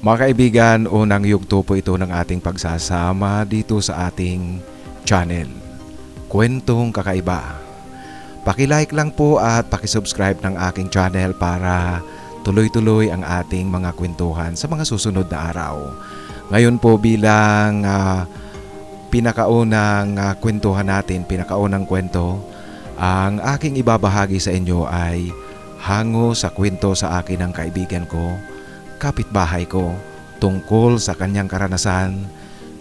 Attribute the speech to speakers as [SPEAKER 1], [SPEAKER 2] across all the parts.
[SPEAKER 1] Mga kaibigan, unang yugto po ito ng ating pagsasama dito sa ating channel, Kwentong Kakaiba. Paki-like lang po at paki-subscribe ng aking channel para tuloy-tuloy ang ating mga kwentuhan sa mga susunod na araw. Ngayon po bilang pinakaunang kwentuhan natin, pinakaunang kwento, ang aking ibabahagi sa inyo ay hango sa kwento sa akin ng kaibigan ko, kapitbahay ko, tungkol sa kanyang karanasan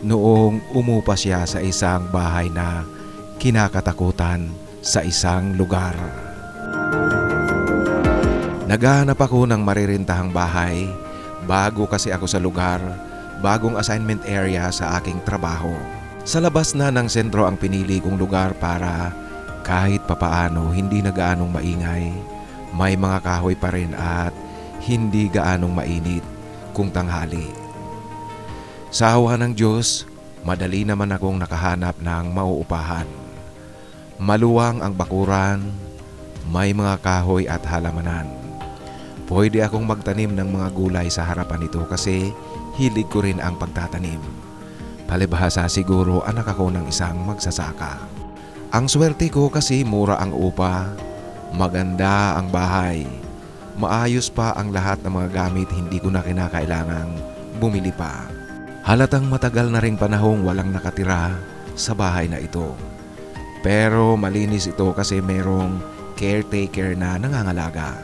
[SPEAKER 1] noong umupa siya sa isang bahay na kinakatakutan sa isang lugar. Naghahanap ako ng marirentahang bahay bago kasi ako sa lugar, bagong assignment area sa aking trabaho. Sa labas na ng sentro ang pinili kong lugar para kahit papaano hindi na gaanong maingay, may mga kahoy pa rin at hindi gaanong mainit kung tanghali. Sa awa ng Diyos, madali naman akong nakahanap ng mauupahan. Maluwang ang bakuran, may mga kahoy at halamanan. Pwede akong magtanim ng mga gulay sa harapan nito kasi hilig ko rin ang pagtatanim. Palibhasa siguro anak ako ng isang magsasaka. Ang swerte ko kasi mura ang upa, maganda ang bahay, maayos pa ang lahat ng mga gamit, hindi ko na kinakailangang bumili pa. Halatang matagal na ring panahong walang nakatira sa bahay na ito. Pero malinis ito kasi merong caretaker na nangangalaga.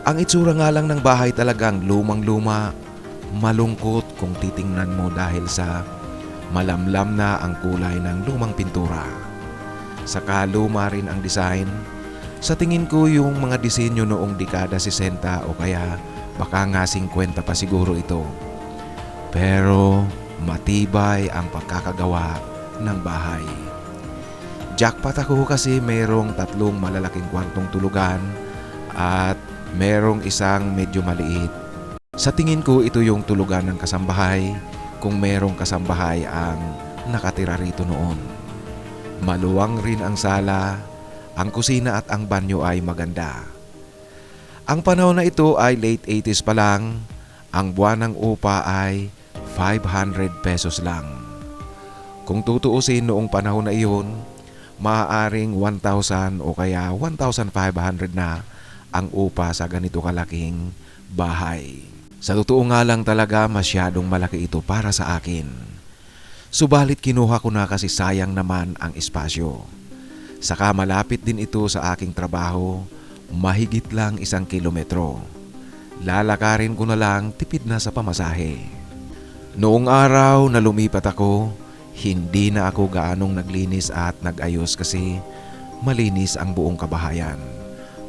[SPEAKER 1] Ang itsura nga lang ng bahay talagang lumang-luma, malungkot kung titingnan mo dahil sa malamlam na ang kulay ng lumang pintura. Saka luma rin ang design. Sa tingin ko yung mga disenyo noong dekada 60 o kaya baka nga 50 pa siguro ito. Pero matibay ang pagkakagawa ng bahay. Jackpot ako kasi merong 3 malalaking kwartong tulugan at merong isang medyo maliit. Sa tingin ko ito yung tulugan ng kasambahay kung merong kasambahay ang nakatira rito noon. Maluwang rin ang sala. Ang kusina at ang banyo ay maganda. Ang panahon na ito ay late 80s pa lang. Ang buwan ng upa ay 500 pesos lang. Kung tutuusin noong panahon na iyon, maaaring 1,000 o kaya 1,500 na ang upa sa ganito kalaking bahay. Sa totoo nga lang talaga masyadong malaki ito para sa akin. Subalit kinuha ko na kasi sayang naman ang espasyo. Saka malapit din ito sa aking trabaho, mahigit lang 1 kilometro. Lalakarin ko na lang, tipid na sa pamasahe. Noong araw na lumipat ako, hindi na ako gaanong naglinis at nag-ayos kasi malinis ang buong kabahayan.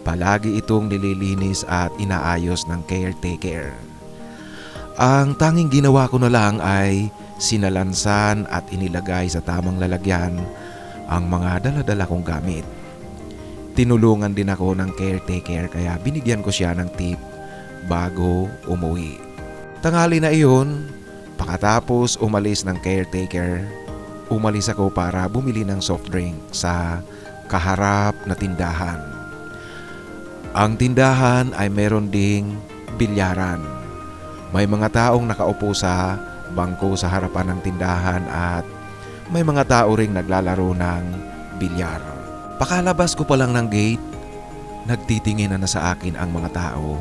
[SPEAKER 1] Palagi itong nililinis at inaayos ng caretaker. Ang tanging ginawa ko na lang ay sinalansan at inilagay sa tamang lalagyan ang mga dala-dala kong gamit. Tinulungan din ako ng caretaker kaya binigyan ko siya ng tip bago umuwi. Tanghali na iyon, pagkatapos umalis ng caretaker, umalis ako para bumili ng soft drink sa kaharap na tindahan. Ang tindahan ay meron ding bilyaran. May mga taong nakaupo sa bangko sa harapan ng tindahan at may mga tao ring naglalaro ng bilyar. Pakalabas ko pa lang ng gate, nagtitingin na sa akin ang mga tao,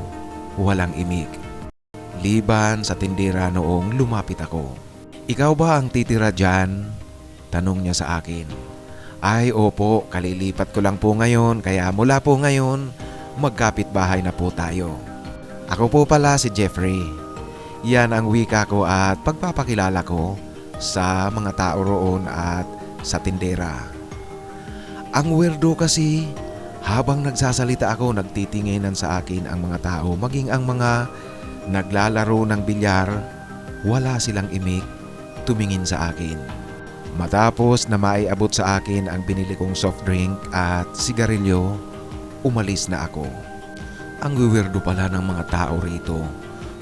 [SPEAKER 1] walang imik. Liban sa tindera noong lumapit ako. Ikaw ba ang titira dyan? Tanong niya sa akin. Ay opo, kalilipat ko lang po ngayon kaya mula po ngayon magkapitbahay na po tayo. Ako po pala si Jeffrey. Yan ang wika ko at pagpapakilala ko sa mga tao roon at sa tindera. Ang weirdo kasi, habang nagsasalita ako, nagtitinginan sa akin ang mga tao, maging ang mga naglalaro ng bilyar, wala silang imik, tumingin sa akin. Matapos na maiabot sa akin ang binili kong soft drink at sigarilyo, umalis na ako. Ang weirdo pala ng mga tao rito.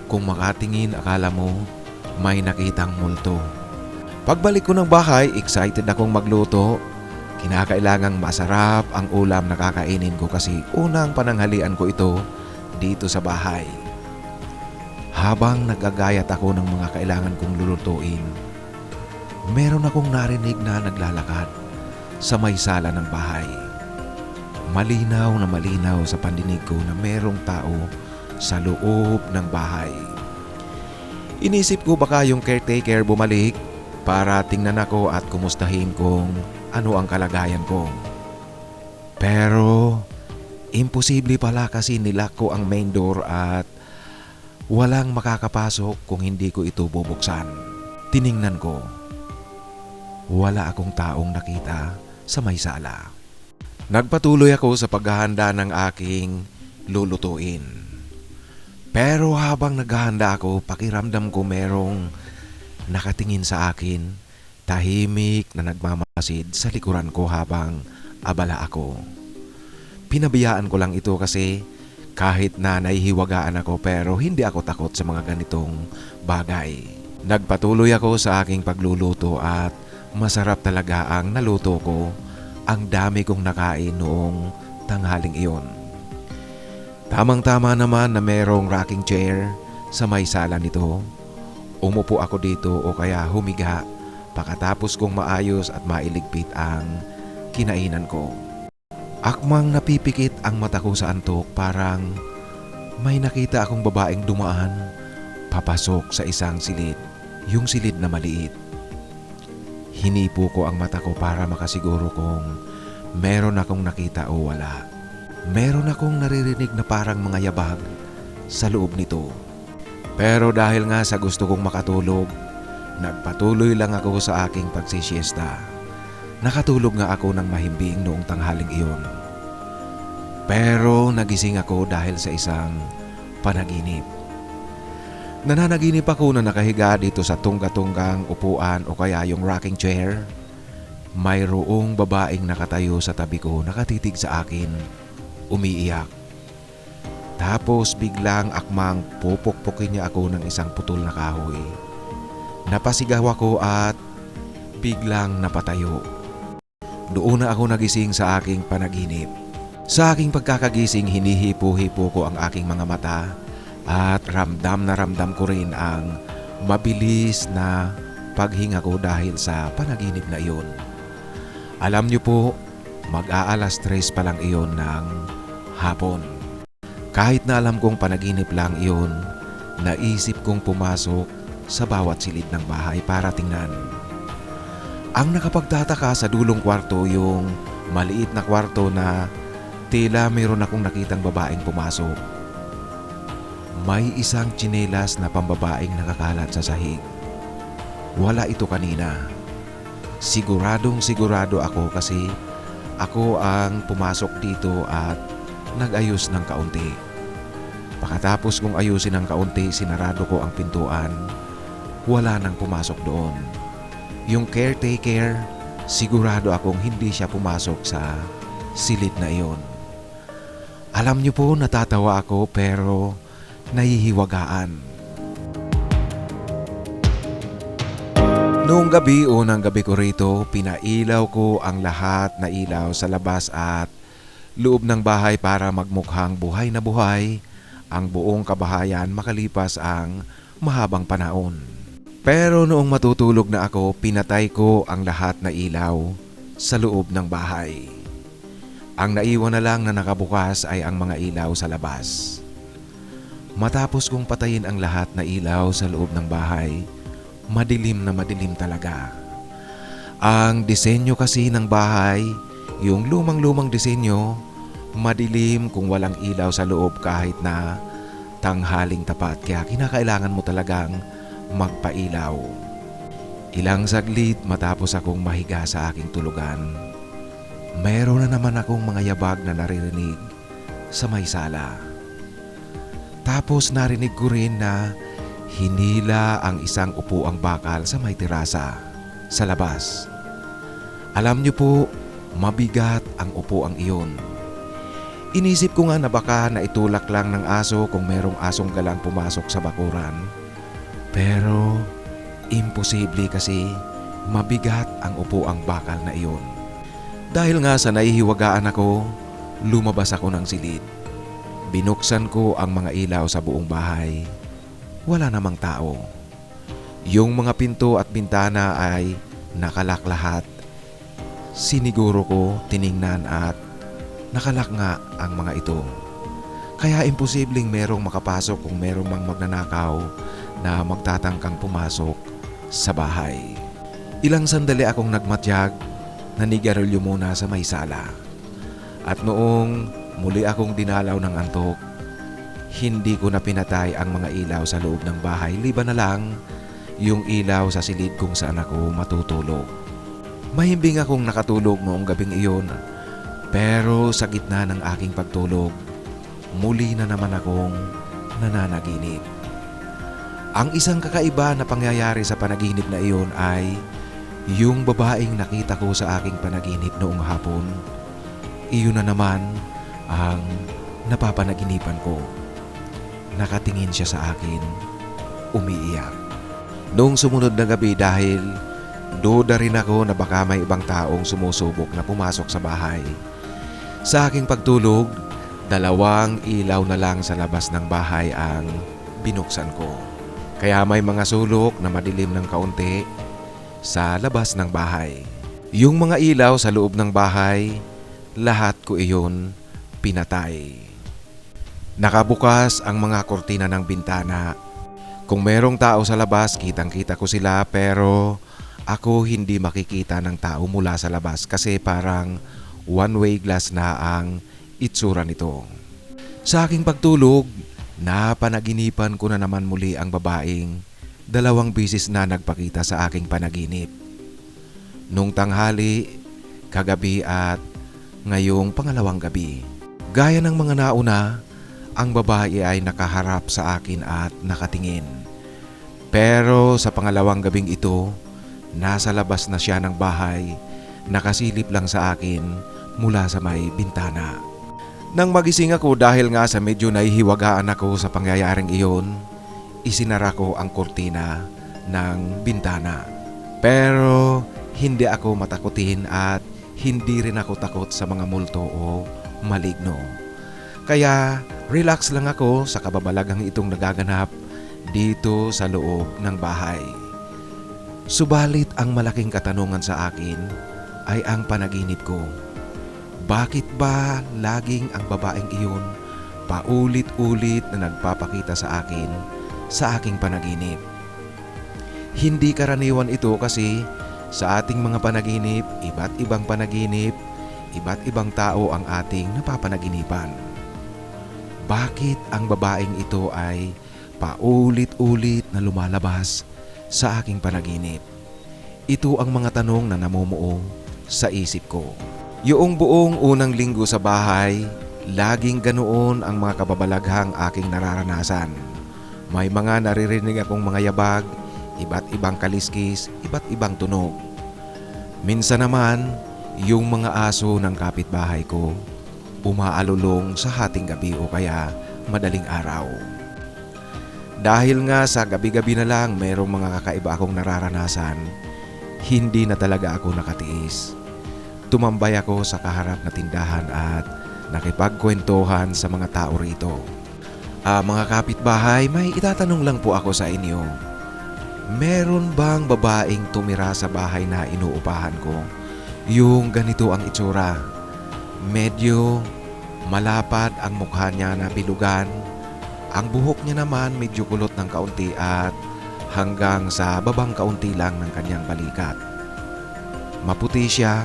[SPEAKER 1] Kung makatingin, akala mo may nakitang multo. Pagbalik ko ng bahay, excited akong magluto. Kinakailangang masarap ang ulam na kakainin ko kasi unang pananghalian ko ito dito sa bahay. Habang nagagayat ako ng mga kailangan kong lulutuin, meron akong narinig na naglalakad sa may sala ng bahay. Malinaw na malinaw sa pandinig ko na merong tao sa loob ng bahay. Inisip ko baka yung caretaker bumalik para tingnan ako at kumustahin kung ano ang kalagayan ko. Pero imposible pala kasi nilak ko ang main door at walang makakapasok kung hindi ko ito bubuksan. Tiningnan ko. Wala akong taong nakita sa may sala. Nagpatuloy ako sa paghahanda ng aking lulutuin. Pero habang naghahanda ako, pakiramdam ko merong nakatingin sa akin, tahimik na nagmamasid sa likuran ko habang abala ako. Pinabayaan ko lang ito kasi kahit na nahihiwagaan ako pero hindi ako takot sa mga ganitong bagay. Nagpatuloy ako sa aking pagluluto at masarap talaga ang naluto ko. Ang dami kong nakain noong tanghaling iyon. Tamang-tama naman na merong rocking chair sa may sala nito. Umupo ako dito o kaya humiga pagkatapos kong maayos at mailigpit ang kinainan ko. Akmang napipikit ang mata ko sa antok, parang may nakita akong babaeng dumaan papasok sa isang silid, yung silid na maliit. Hinipo ko ang mata ko para makasiguro kung meron akong nakita o wala. Meron akong naririnig na parang mga yabag sa loob nito. Pero dahil nga sa gusto kong makatulog, nagpatuloy lang ako sa aking pagsisiesta. Nakatulog nga ako ng mahimbing noong tanghaling iyon. Pero nagising ako dahil sa isang panaginip. Nananaginip ako na nakahiga dito sa tungga-tunggang upuan o kaya yung rocking chair. Mayroong babaeng nakatayo sa tabi ko, nakatitig sa akin, umiiyak. Tapos biglang akmang pupukpukin niya ako ng isang putol na kahoy. Napasigaw ako at biglang napatayo. Doon na ako nagising sa aking panaginip. Sa aking pagkakagising, hinihipo-hipo ko ang aking mga mata at ramdam na ramdam ko rin ang mabilis na paghinga ko dahil sa panaginip na iyon. Alam niyo po, mag-aalas 3 pa lang iyon ng hapon. Kahit na alam kong panaginip lang iyon, naisip kong pumasok sa bawat silid ng bahay para tingnan. Ang nakapagtataka sa dulong kwarto, yung maliit na kwarto na tila mayroon akong nakitang babaeng pumasok. May isang tsinelas na pambabaeng nakakalat sa sahig. Wala ito kanina. Siguradong sigurado ako kasi ako ang pumasok dito at nag-ayos ng kaunti. Pagkatapos kong ayusin ng kaunti, sinarado ko ang pintuan. Wala nang pumasok doon. Yung caretaker, sigurado akong hindi siya pumasok sa silid na iyon. Alam niyo po, natatawa ako pero nahihiwagaan. Noong gabi, unang gabi ko rito, pinailaw ko ang lahat na ilaw sa labas at loob ng bahay para magmukhang buhay na buhay ang buong kabahayan makalipas ang mahabang panahon. Pero noong matutulog na ako, pinatay ko ang lahat na ilaw sa loob ng bahay. Ang naiwan na lang na nakabukas ay ang mga ilaw sa labas. Matapos kong patayin ang lahat na ilaw sa loob ng bahay, madilim na madilim talaga. Ang disenyo kasi ng bahay, yung lumang-lumang disenyo, madilim kung walang ilaw sa loob kahit na tanghaling tapat, kaya kinakailangan mo talagang magpailaw. Ilang saglit matapos akong mahiga sa aking tulugan, mayroon na naman akong mga yabag na naririnig sa may sala. Tapos narinig ko rin na hinila ang isang upuang bakal sa may terasa sa labas. Alam niyo po, mabigat ang upuang iyon. Inisip ko nga na baka naitulak lang ng aso kung merong asong galang pumasok sa bakuran. Pero imposible kasi mabigat ang upuang bakal na iyon. Dahil nga sa nahihiwagaan ako, lumabas ako ng silid. Binuksan ko ang mga ilaw sa buong bahay. wala namang tao. Yung mga pinto at bintana ay nakalak lahat. Siniguro ko, tiningnan at nakalak nga ang mga ito. Kaya imposibleng merong makapasok kung merong mang magnanakaw na magtatangkang pumasok sa bahay. Ilang sandali akong nagmatyag, nanigarilyo muna sa may sala. At noong muli akong dinalaw ng antok, hindi ko na pinatay ang mga ilaw sa loob ng bahay, liban na lang yung ilaw sa silid kung saan ako matutulog. Mahimbing akong nakatulog noong gabing iyon, pero sa gitna ng aking pagtulog, muli na naman akong nananaginip. Ang isang kakaiba na pangyayari sa panaginip na iyon ay yung babaeng nakita ko sa aking panaginip noong hapon. Iyon na naman ang napapanaginipan ko. Nakatingin siya sa akin, umiiyak. Noong sumunod na gabi, dahil duda rin ako na baka may ibang taong sumusubok na pumasok sa bahay, sa aking pagtulog, 2 ilaw na lang sa labas ng bahay ang binuksan ko. Kaya may mga sulok na madilim ng kaunti sa labas ng bahay. Yung mga ilaw sa loob ng bahay, lahat ko iyon pinatay. Nakabukas ang mga kortina ng bintana. Kung merong tao sa labas, kitang-kita ko sila, pero ako hindi makikita ng tao mula sa labas kasi parang one-way glass na ang itsura nito. Sa aking pagtulog, napanaginipan ko na naman muli ang babaeng 2 beses na nagpakita sa aking panaginip. Nung tanghali, kagabi at ngayong pangalawang gabi. Gaya ng mga nauna, ang babae ay nakaharap sa akin at nakatingin. Pero sa pangalawang gabing ito, nasa labas na siya ng bahay, nakasilip lang sa akin mula sa may bintana. Nang magising ako dahil nga sa medyo nahihiwagaan ako sa pangyayaring iyon, isinara ko ang kurtina ng bintana. Pero hindi ako matakutin at hindi rin ako takot sa mga multo o maligno. Kaya relax lang ako sa kababalaghang itong nagaganap dito sa loob ng bahay. Subalit ang malaking katanungan sa akin ay ang panaginip ko. Bakit ba laging ang babaeng iyon paulit-ulit na nagpapakita sa akin sa aking panaginip? Hindi karaniwan ito kasi sa ating mga panaginip, iba't ibang panaginip, iba't ibang tao ang ating napapanaginipan. Bakit ang babaeng ito ay paulit-ulit na lumalabas sa aking panaginip? Ito ang mga tanong na namumuo sa isip ko. Yung buong unang linggo sa bahay, laging ganoon ang mga kababalaghang aking nararanasan. May mga naririnig akong mga yabag, iba't ibang kaliskis, iba't ibang tunog. Minsan naman, yung mga aso ng kapitbahay ko, umaalulong sa hating gabi o kaya madaling araw. Dahil nga sa gabi-gabi na lang merong mga kakaiba akong nararanasan, hindi na talaga ako nakatiis. Tumambay ako sa kaharap na tindahan at nakipagkwentuhan sa mga tao rito. Mga kapitbahay, may itatanong lang po ako sa inyo. Meron bang babaeng tumira sa bahay na inuupahan ko? Yung ganito ang itsura. Medyo malapad ang mukha niya na bilugan. Ang buhok niya naman medyo kulot ng kaunti at hanggang sa babang kaunti lang ng kanyang balikat. Maputi siya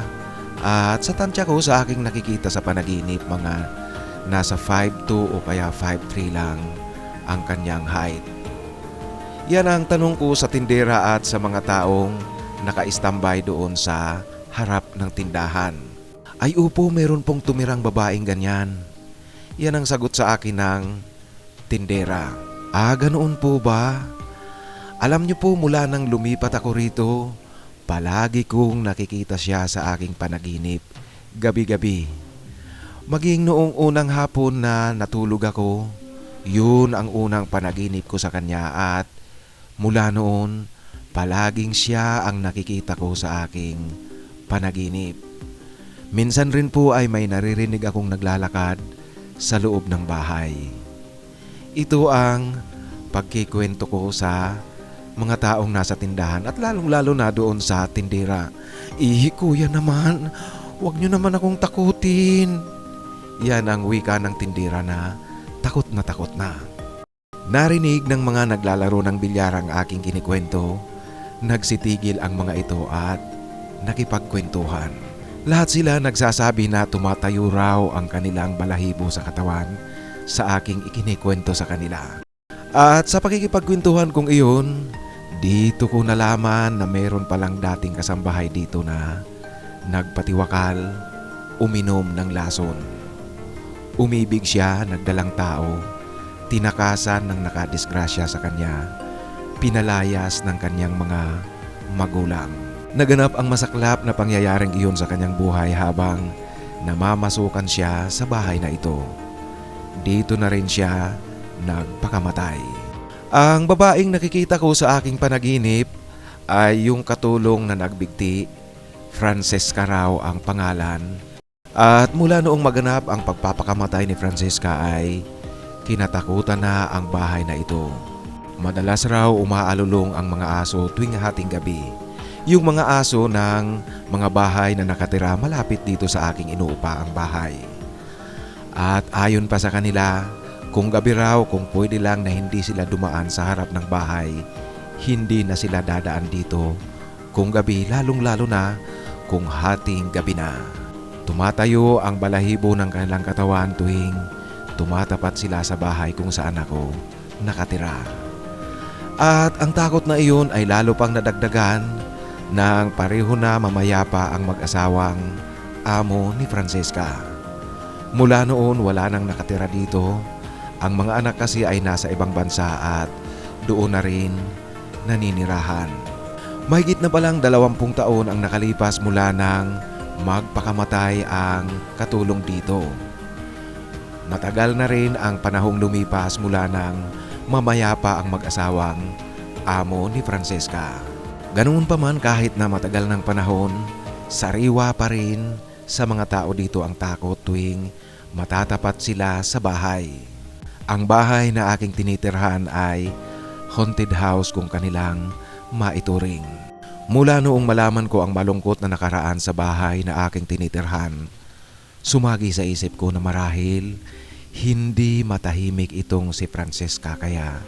[SPEAKER 1] at sa tansya ko sa aking nakikita sa panaginip, mga nasa 5'2" o kaya 5'3" lang ang kanyang height. Yan ang tanong ko sa tindera at sa mga taong naka-standby doon sa harap ng tindahan. Ay upo, meron pong tumirang babaeng ganyan. Yan ang sagot sa akin ng tindera. Ganoon po ba? Alam niyo po, mula nang lumipat ako rito, palagi kong nakikita siya sa aking panaginip, gabi-gabi. Maging noong unang hapon na natulog ako, yun ang unang panaginip ko sa kanya at mula noon, palaging siya ang nakikita ko sa aking panaginip. Minsan rin po ay may naririnig akong naglalakad sa loob ng bahay. Ito ang pagkikwento ko sa mga taong nasa tindahan at lalong-lalo na doon sa tindera. Kuya naman, huwag niyo naman akong takutin. Yan ang wika ng tindera na takot na takot na. Narinig ng mga naglalaro ng bilyar ang aking kinikwento. Nagsitigil ang mga ito at nakipagkwentuhan. Lahat sila nagsasabi na tumatayo raw ang kanilang balahibo sa katawan sa aking ikinikwento sa kanila. At sa pakikipagkwentuhan kong iyon, dito ko nalaman na meron palang dating kasambahay dito na nagpatiwakal, uminom ng lason. Umibig siya, nagdalang tao, tinakasan ng nakadisgrasya sa kanya, pinalayas ng kanyang mga magulang. Naganap ang masaklap na pangyayaring iyon sa kanyang buhay habang namamasukan siya sa bahay na ito. Dito na rin siya nagpakamatay. Ang babaeng nakikita ko sa aking panaginip ay yung katulong na nagbigti. Francesca raw ang pangalan. At mula noong maganap ang pagpapakamatay ni Francesca ay kinatakutan na ang bahay na ito. Madalas raw umaalulong ang mga aso tuwing hating gabi. Yung mga aso ng mga bahay na nakatira malapit dito sa aking inuupaang bahay. At ayon pa sa kanila, kung gabi raw kung pwede lang na hindi sila dumaan sa harap ng bahay, hindi na sila dadaan dito. Kung gabi, lalong-lalo na kung hating gabi na. Tumatayo ang balahibo ng kanilang katawan tuwing tumatapat sila sa bahay kung saan ako nakatira. At ang takot na iyon ay lalo pang nadagdagan nang pareho na mamayapa ang mag-asawang amo ni Francesca. Mula noon wala nang nakatira dito. Ang mga anak kasi ay nasa ibang bansa at doon na rin naninirahan. Mahigit na palang 20 taon ang nakalipas mula nang magpakamatay ang katulong dito. Matagal na rin ang panahong lumipas mula nang mamayapa ang mag-asawang amo ni Francesca. Ganoon pa man kahit na matagal ng panahon, sariwa pa rin sa mga tao dito ang takot tuwing matatapat sila sa bahay. Ang bahay na aking tinitirhan ay haunted house kung kanilang maituring. Mula noong malaman ko ang malungkot na nakaraan sa bahay na aking tinitirhan, sumagi sa isip ko na marahil hindi matahimik itong si Francesca kaya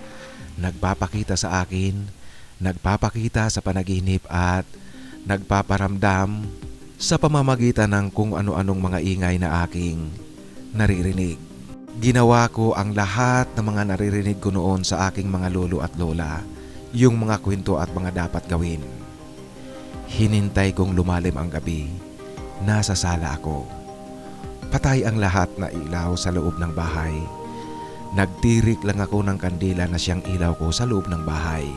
[SPEAKER 1] nagpapakita sa akin, nagpapakita sa panaginip at nagpaparamdam sa pamamagitan ng kung ano-anong mga ingay na aking naririnig. Ginawa ko ang lahat ng mga naririnig ko noon sa aking mga lolo at lola, yung mga kwento at mga dapat gawin. Hinintay kong lumalim ang gabi. Nasa sala ako. Patay ang lahat na ilaw sa loob ng bahay. Nagtirik lang ako ng kandila na siyang ilaw ko sa loob ng bahay.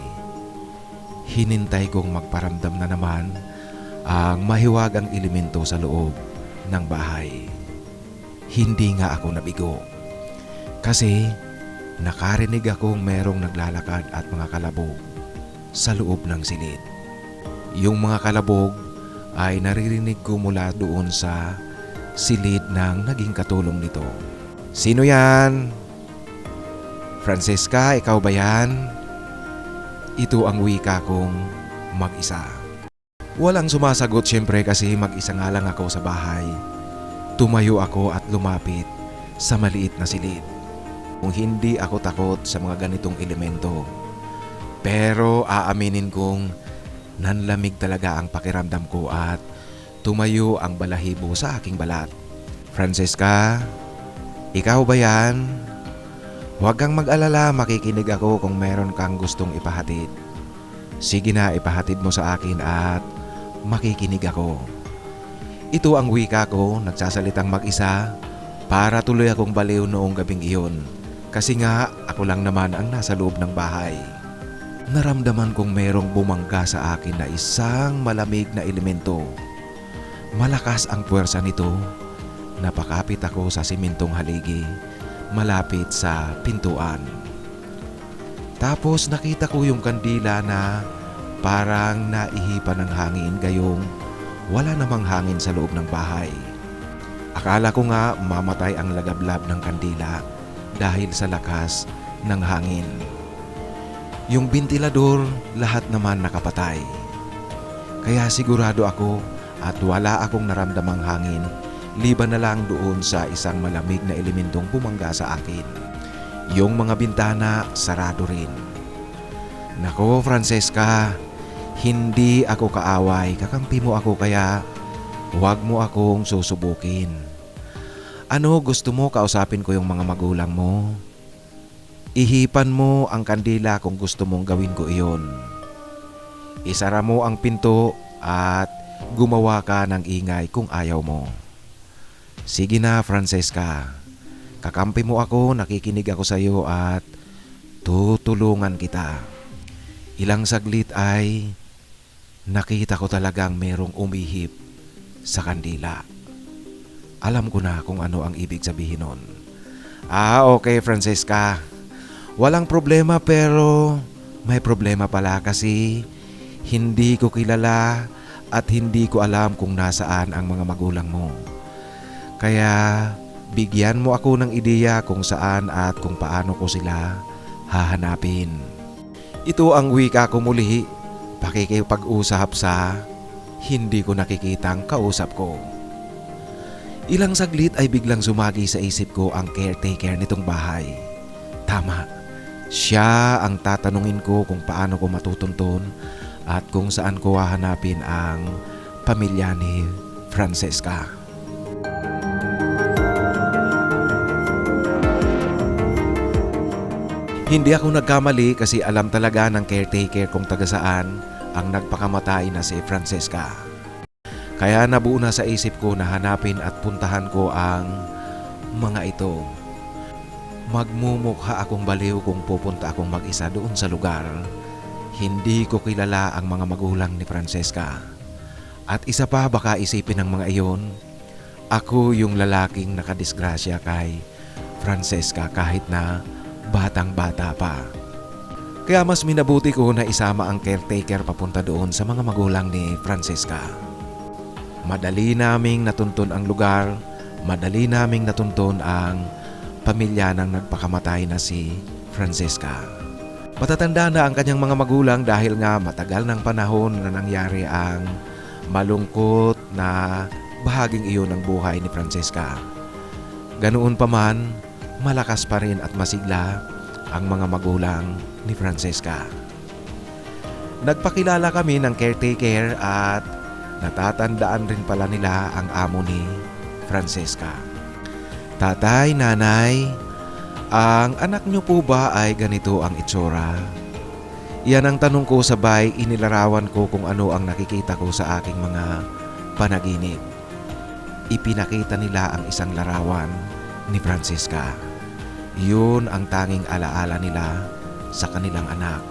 [SPEAKER 1] Hinintay kong magparamdam na naman ang mahiwagang elemento sa loob ng bahay. Hindi nga ako nabigo. Kasi nakarinig akong merong naglalakad at mga kalabog sa loob ng silid. Yung mga kalabog ay naririnig ko mula doon sa silid ng naging katulong nito. Sino yan? Francesca, ikaw ba yan? Ito ang wika kong mag-isa. Walang sumasagot syempre kasi mag-isa nga lang ako sa bahay. Tumayo ako at lumapit sa maliit na silid. Kung hindi ako takot sa mga ganitong elemento. Pero aaminin kong nanlamig talaga ang pakiramdam ko at tumayo ang balahibo sa aking balat. Francesca, ikaw ba yan? Huwag kang mag-alala, makikinig ako kung meron kang gustong ipahatid. Sige na, ipahatid mo sa akin at makikinig ako. Ito ang wika ko, nagsasalitang mag-isa para tuloy akong baliw noong gabing iyon. Kasi nga ako lang naman ang nasa loob ng bahay. Naramdaman kong merong bumangga sa akin na isang malamig na elemento. Malakas ang puwersa nito. Napakapit ako sa simentong haligi, malapit sa pintuan. Tapos nakita ko yung kandila na parang naihipan ng hangin gayong wala namang hangin sa loob ng bahay. Akala ko nga mamatay ang lagablab ng kandila dahil sa lakas ng hangin. Yung bentilador, lahat naman nakapatay. Kaya sigurado ako at wala akong naramdamang hangin, liban na lang doon sa isang malamig na elementong bumangga sa akin. Yung mga bintana sarado rin. Nako Francesca, hindi ako kaaway, kakampi mo ako kaya huwag mo akong susubukin. Ano gusto mo kausapin ko yung mga magulang mo? Ihipan mo ang kandila kung gusto mong gawin ko iyon. Isara mo ang pinto at gumawa ka ng ingay kung ayaw mo. Sige na Francesca, kakampi mo ako, nakikinig ako sa iyo at tutulungan kita. Ilang saglit ay nakita ko talagang merong umihip sa kandila. Alam ko na kung ano ang ibig sabihin nun. Okay Francesca. Walang problema pero may problema pala kasi hindi ko kilala at hindi ko alam kung nasaan ang mga magulang mo. Kaya bigyan mo ako ng ideya kung saan at kung paano ko sila hahanapin. Ito ang wika ko muli, pakikipag-usap sa hindi ko nakikitang kausap ko. Ilang saglit ay biglang sumagi sa isip ko ang caretaker nitong bahay. Tama. Siya ang tatanungin ko kung paano ko matutuntun at kung saan ko hahanapin ang pamilya ni Francesca. Hindi ako nagkamali kasi alam talaga ng caretaker kung taga saan ang nagpakamatay na si Francesca. Kaya nabuo na sa isip ko na hanapin at puntahan ko ang mga ito. Magmumukha akong baliw kung pupunta akong mag-isa doon sa lugar. Hindi ko kilala ang mga magulang ni Francesca. At isa pa baka isipin ng mga iyon, ako yung lalaking nakadisgrasya kay Francesca kahit na batang-bata pa. Kaya mas minabuti ko na isama ang caretaker papunta doon sa mga magulang ni Francesca. Madali naming natuntun ang lugar, madali naming natuntun ang pamilya ng nagpakamatay na si Francesca. Matatanda na ang kanyang mga magulang dahil nga matagal ng panahon na nangyari ang malungkot na bahaging iyon ng buhay ni Francesca. Ganoon pa man, malakas pa rin at masigla ang mga magulang ni Francesca. Nagpakilala kami ng caretaker at natatandaan rin pala nila ang amo ni Francesca. Tatay, nanay, ang anak niyo po ba ay ganito ang itsura? Yan ang tanong ko sabay inilarawan ko kung ano ang nakikita ko sa aking mga panaginip. Ipinakita nila ang isang larawan ni Francesca. Yun ang tanging alaala nila sa kanilang anak.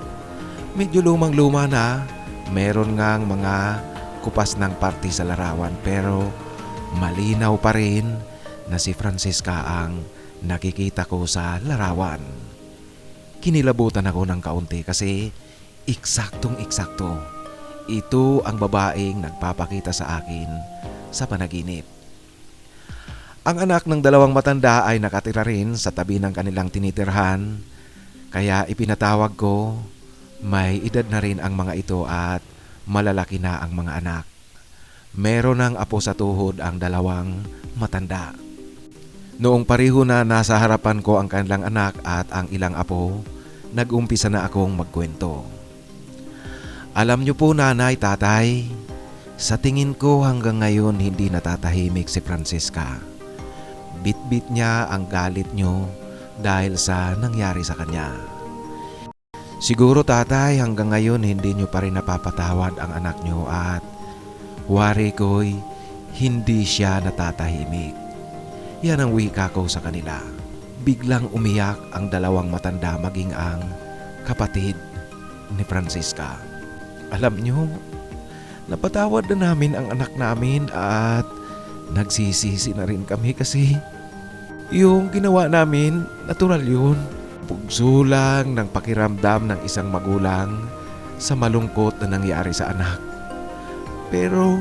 [SPEAKER 1] Medyo lumang-luma na, meron ngang mga kupas ng parte sa larawan pero malinaw pa rin na si Francesca ang nakikita ko sa larawan. Kinilabutan ako ng kaunti kasi eksaktong-eksakto. Ito ang babaeng nagpapakita sa akin sa panaginip. Ang anak ng dalawang matanda ay nakatira rin sa tabi ng kanilang tinitirhan, kaya ipinatawag ko, may edad na rin ang mga ito at malalaki na ang mga anak. Meron ng apo sa tuhod ang dalawang matanda. Noong pareho na nasa harapan ko ang kanilang anak at ang ilang apo, nag-umpisa na akong magkwento. Alam niyo po nanay, tatay, sa tingin ko hanggang ngayon hindi natatahimik si Francesca. Bit-bit niya ang galit niyo dahil sa nangyari sa kanya. Siguro tatay hanggang ngayon hindi niyo pa rin napapatawad ang anak niyo at wari ko'y hindi siya natatahimik. Yan ang wika ko sa kanila. Biglang umiyak ang dalawang matanda maging ang kapatid ni Francesca. Alam niyo, napatawad na namin ang anak namin at nagsisisi na rin kami kasi yung ginawa namin, natural yun. Bugso lang ng pakiramdam ng isang magulang sa malungkot na nangyari sa anak. Pero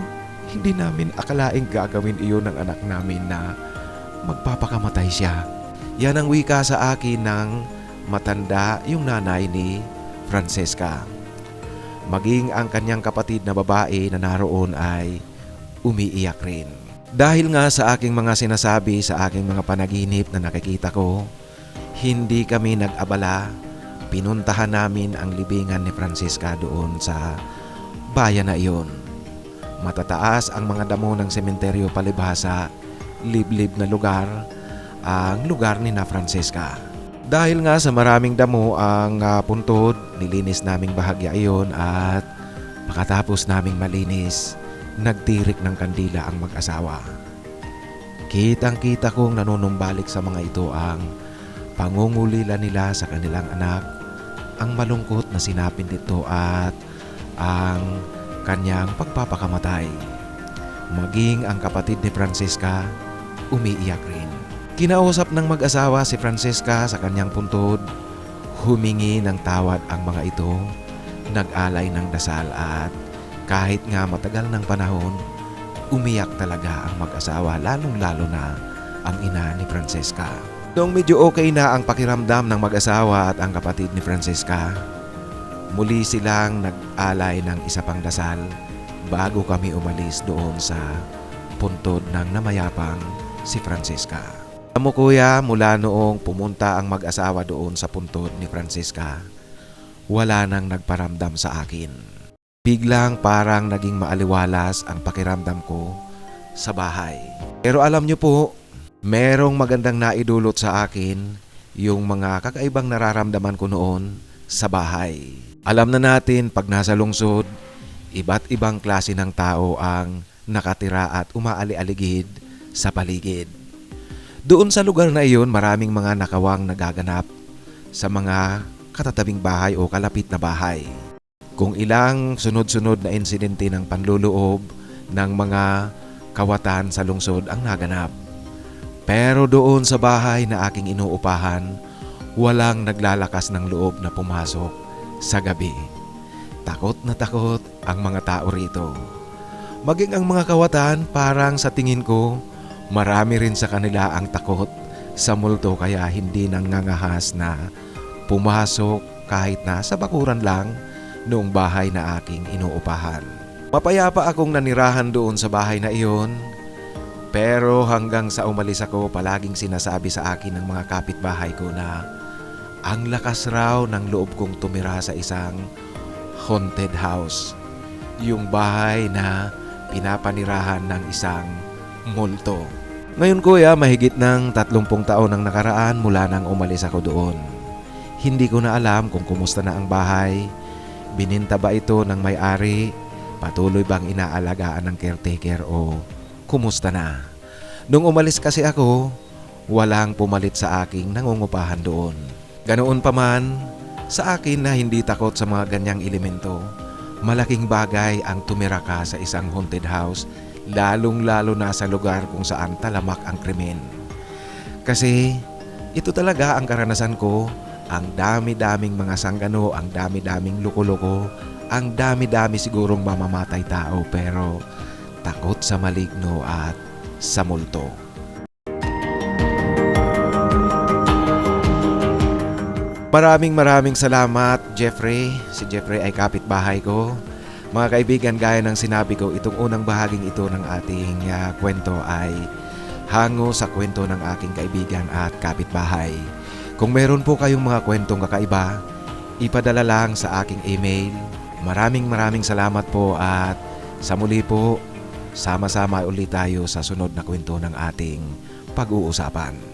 [SPEAKER 1] hindi namin akalaing gagawin iyon ng anak namin na magpapakamatay siya. Yan ang wika sa akin ng matanda, yung nanay ni Francesca. Maging ang kanyang kapatid na babae na naroon ay umiiyak rin. Dahil nga sa aking mga sinasabi sa aking mga panaginip na nakikita ko, hindi kami nag-abala. Pinuntahan namin ang libingan ni Francesca doon sa bayan na iyon. Matataas ang mga damo ng sementeryo palibhasa, liblib na lugar, ang lugar ni na Francesca. Dahil nga sa maraming damo ang puntod, nilinis naming bahagya iyon at makatapos naming malinis, nagtirik ng kandila ang mag-asawa. Kitang-kita kong nanunumbalik sa mga ito ang pangungulila nila sa kanilang anak, ang malungkot na sinapin nito at ang kanyang pagpapakamatay. Maging ang kapatid ni Francesca, umiiyak rin. Kinausap ng mag-asawa si Francesca sa kanyang puntod, humingi ng tawad ang mga ito, nag-alay ng dasal at kahit nga matagal ng panahon, umiyak talaga ang mag-asawa, lalong-lalo na ang ina ni Francesca. Noong medyo okay na ang pakiramdam ng mag-asawa at ang kapatid ni Francesca, muli silang nag-alay ng isa pang dasal bago kami umalis doon sa puntod ng namayapang si Francesca. Alam mo kuya, mula noong pumunta ang mag-asawa doon sa puntod ni Francesca, wala nang nagparamdam sa akin. Biglang parang naging maaliwalas ang pakiramdam ko sa bahay. Pero alam niyo po, merong magandang naidulot sa akin yung mga kakaibang nararamdaman ko noon sa bahay. Alam na natin pag nasa lungsod, iba't ibang klase ng tao ang nakatira at umaali-aligid sa paligid. Doon sa lugar na iyon, maraming mga nakawang nagaganap sa mga katatabing bahay o kalapit na bahay. Kung ilang sunod-sunod na insidente ng panluloob ng mga kawatan sa lungsod ang naganap. Pero doon sa bahay na aking inuupahan, walang naglalakas ng loob na pumasok sa gabi. Takot na takot ang mga tao rito. Maging ang mga kawatan, parang sa tingin ko, marami rin sa kanila ang takot sa multo kaya hindi nangangahas na pumasok kahit na sa bakuran lang noong bahay na aking inuupahan. Mapayapa akong nanirahan doon sa bahay na iyon, pero hanggang sa umalis ako palaging sinasabi sa akin ng mga kapitbahay ko na ang lakas raw ng loob kong tumira sa isang haunted house, yung bahay na pinapanirahan ng isang multo. Ngayon kuya, mahigit ng 30 taon ang nakaraan mula nang umalis ako doon. Hindi ko na alam kung kumusta na ang bahay, bininta ba ito ng may-ari, patuloy bang inaalagaan ng caretaker o kumusta na. Nung umalis kasi ako, walang pumalit sa aking nangungupahan doon. Ganoon pa man, sa akin na hindi takot sa mga ganyang elemento, malaking bagay ang tumira ka sa isang haunted house, lalong-lalo na sa lugar kung saan talamak ang krimen. Kasi ito talaga ang karanasan ko, ang dami-daming mga sanggano, ang dami-daming loko-loko, ang dami-dami sigurong mamamatay tao pero takot sa maligno at sa multo. Maraming salamat Jeffrey. Si Jeffrey ay kapitbahay ko. Mga kaibigan, gaya ng sinabi ko, itong unang bahaging ito ng ating kwento ay hango sa kwento ng aking kaibigan at kapitbahay. Kung meron po kayong mga kwentong kakaiba, ipadala lang sa aking email. Maraming salamat po at sa muli po, sama-sama ulit tayo sa sunod na kwento ng ating pag-uusapan.